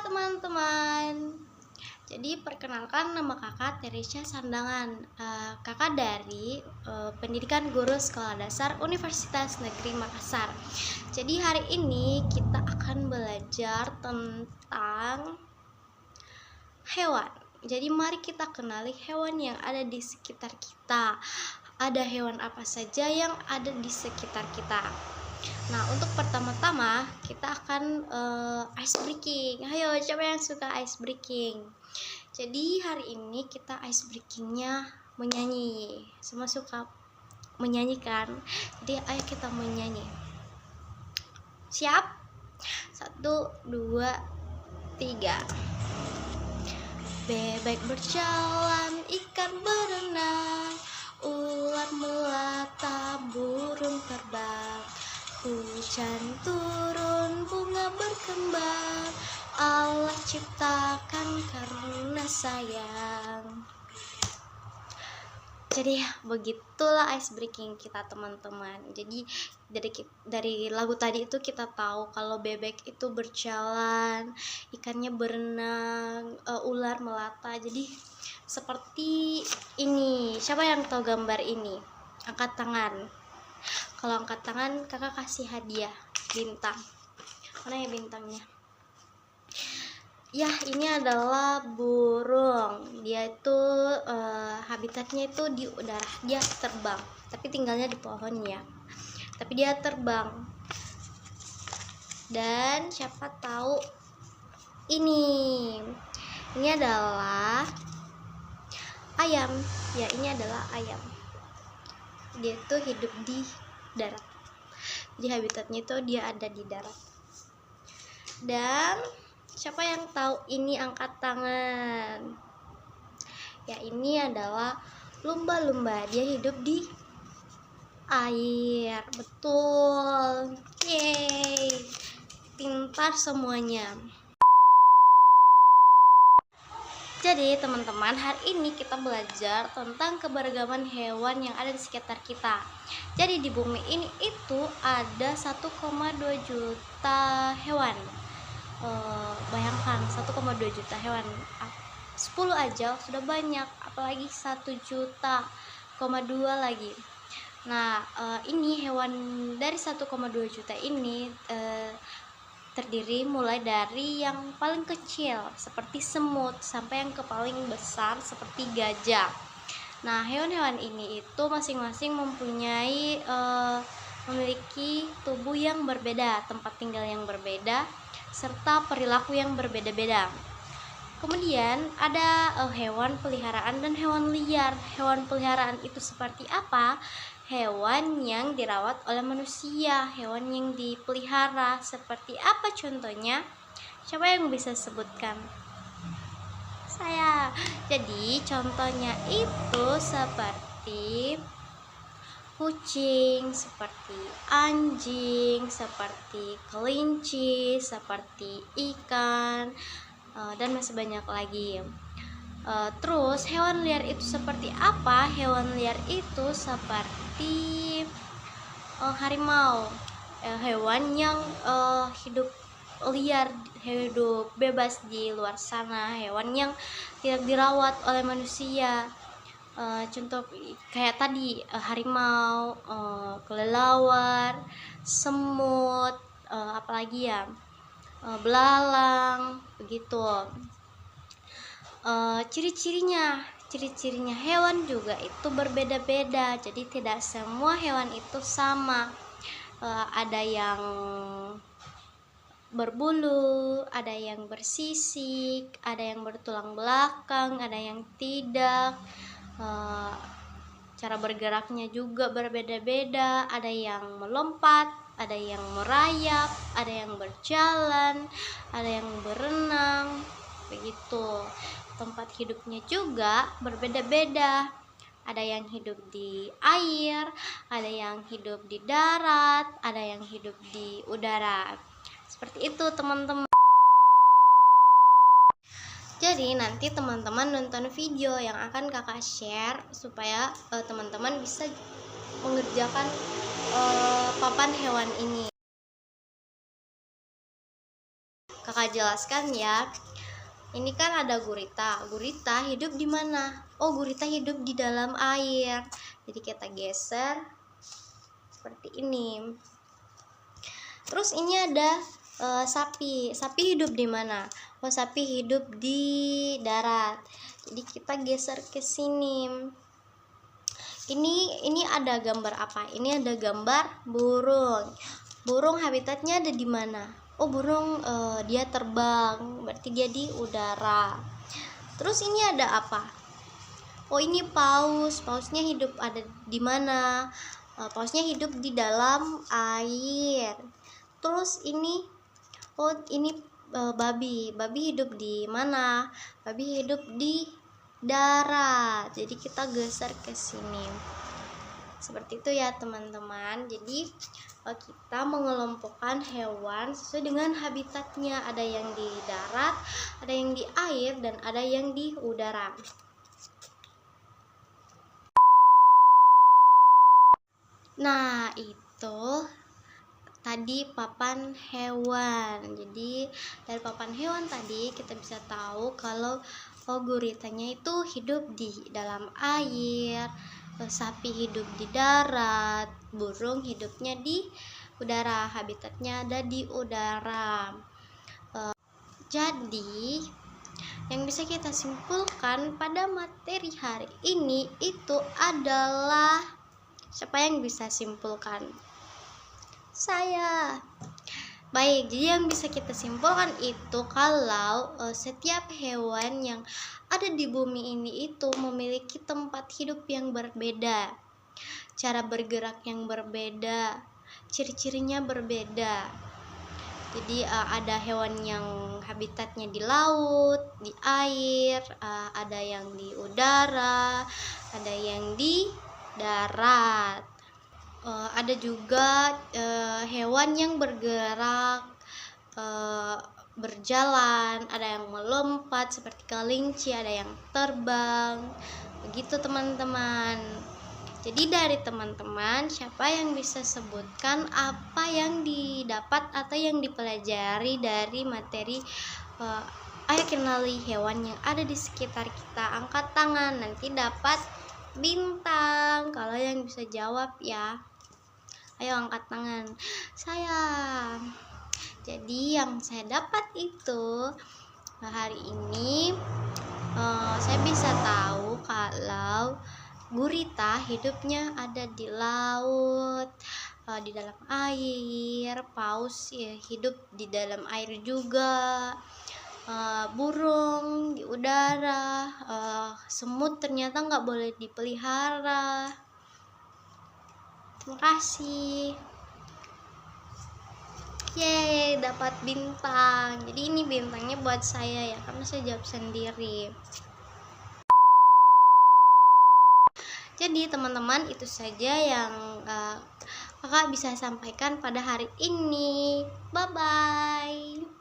teman-teman. Jadi perkenalkan, nama kakak Teresya Sandangan. Kakak dari Pendidikan Guru Sekolah Dasar Universitas Negeri Makassar. Jadi hari ini kita akan belajar tentang hewan. Jadi mari kita kenali hewan yang ada di sekitar kita. Ada hewan apa saja yang ada di sekitar kita. Nah, untuk pertama-tama kita akan ice breaking. Ayo, siapa yang suka ice breaking? Jadi hari ini kita ice breakingnya menyanyi. Semua suka menyanyi kan? Jadi ayo kita menyanyi. Siap? 1, 2, 3. Bebek berjalan, ikan berenang, ular melata, burung terbang. Hujan turun, bunga berkembang, Allah ciptakan karena sayang. Jadi begitulah ice breaking kita, teman-teman. Jadi dari lagu tadi itu kita tahu kalau bebek itu berjalan, ikannya berenang, ular melata. Jadi seperti ini. Siapa yang tahu gambar ini? Angkat tangan. Kalau angkat tangan, kakak kasih hadiah bintang. Mana ya bintangnya? Ya, ini adalah burung. Dia itu habitatnya itu di udara. Dia terbang, tapi tinggalnya di pohon ya. Tapi dia terbang. Dan siapa tahu ini adalah ayam. Ya, ini adalah ayam. Dia itu hidup di darat. Jadi habitatnya itu dia ada di darat. Dan siapa yang tahu ini? Angkat tangan. Ya, ini adalah lumba-lumba. Dia hidup di air. Betul. Yeay. Pintar semuanya. Jadi teman-teman, hari ini kita belajar tentang keberagaman hewan yang ada di sekitar kita. Jadi di bumi ini itu ada 1,2 juta hewan. Bayangkan 1,2 juta hewan. 10 aja sudah banyak, apalagi 1,2 juta lagi. Nah, ini hewan dari 1,2 juta ini terdiri mulai dari yang paling kecil seperti semut sampai yang ke paling besar seperti gajah. Nah, hewan-hewan ini itu masing-masing memiliki tubuh yang berbeda, tempat tinggal yang berbeda, serta perilaku yang berbeda-beda. Kemudian ada hewan peliharaan dan hewan liar. Hewan peliharaan itu seperti apa? Hewan yang dirawat oleh manusia, hewan yang dipelihara. Seperti apa contohnya? Siapa yang bisa sebutkan? Saya. Jadi contohnya itu seperti kucing, seperti anjing, seperti kelinci, seperti ikan, dan masih banyak lagi. Terus hewan liar itu seperti apa? Hewan liar itu seperti harimau, hewan yang hidup liar, hidup bebas di luar sana, hewan yang tidak dirawat oleh manusia. Contoh kayak tadi harimau, kelelawar, semut, apalagi ya, belalang, begitu. Ciri-cirinya hewan juga itu berbeda-beda. Jadi tidak semua hewan itu sama. Ada yang berbulu, ada yang bersisik, ada yang bertulang belakang, ada yang tidak. Cara bergeraknya juga berbeda-beda. Ada yang melompat, ada yang merayap, ada yang berjalan, ada yang berenang, begitu. Tempat hidupnya juga berbeda-beda. Ada yang hidup di air, ada yang hidup di darat, ada yang hidup di udara. Seperti itu, teman-teman. Jadi nanti teman-teman nonton video yang akan kakak share supaya teman-teman bisa mengerjakan papan hewan ini. kakak jelaskan ya. Ini kan ada gurita. Gurita hidup di mana? Oh, gurita hidup di dalam air. Jadi kita geser seperti ini. Terus ini ada sapi. Sapi hidup di mana? Oh, sapi hidup di darat. Jadi kita geser ke sini. Ini ada gambar apa? Ini ada gambar burung. Burung habitatnya ada di mana? Oh, burung dia terbang, berarti dia di udara. Terus ini ada apa? Oh, ini paus. Pausnya hidup ada di mana? Pausnya hidup di dalam air. Terus ini, oh ini babi. Babi hidup di mana? Babi hidup di darat. Jadi kita geser ke sini. Seperti itu ya teman-teman. Jadi kita mengelompokkan hewan sesuai dengan habitatnya. Ada yang di darat, ada yang di air, dan ada yang di udara. Nah, itu tadi papan hewan. Jadi dari papan hewan tadi kita bisa tahu kalau guritanya itu hidup di dalam air, sapi hidup di darat, burung hidupnya di udara, habitatnya ada di udara. Jadi yang bisa kita simpulkan pada materi hari ini itu adalah, siapa yang bisa simpulkan? Saya. Baik, jadi yang bisa kita simpulkan itu kalau setiap hewan yang ada di bumi ini itu memiliki tempat hidup yang berbeda, cara bergerak yang berbeda, ciri-cirinya berbeda. Jadi ada hewan yang habitatnya di laut, di air, ada yang di udara, ada yang di darat. Ada juga hewan yang bergerak, berjalan, ada yang melompat seperti kelinci, ada yang terbang. Begitu teman-teman. Jadi dari teman-teman, siapa yang bisa sebutkan apa yang didapat atau yang dipelajari dari materi ayo kenali hewan yang ada di sekitar kita? Angkat tangan, nanti dapat bintang. Kalau yang bisa jawab ya, ayo angkat tangan. Saya. Jadi yang saya dapat itu hari ini saya bisa tahu kalau gurita hidupnya ada di laut, di dalam air. Paus ya hidup di dalam air juga. Burung di udara. Semut ternyata nggak boleh dipelihara. Terima kasih. Yeay, dapat bintang. Jadi ini bintangnya buat saya ya, karena saya jawab sendiri. Jadi teman-teman, itu saja yang kakak bisa sampaikan pada hari ini. Bye bye.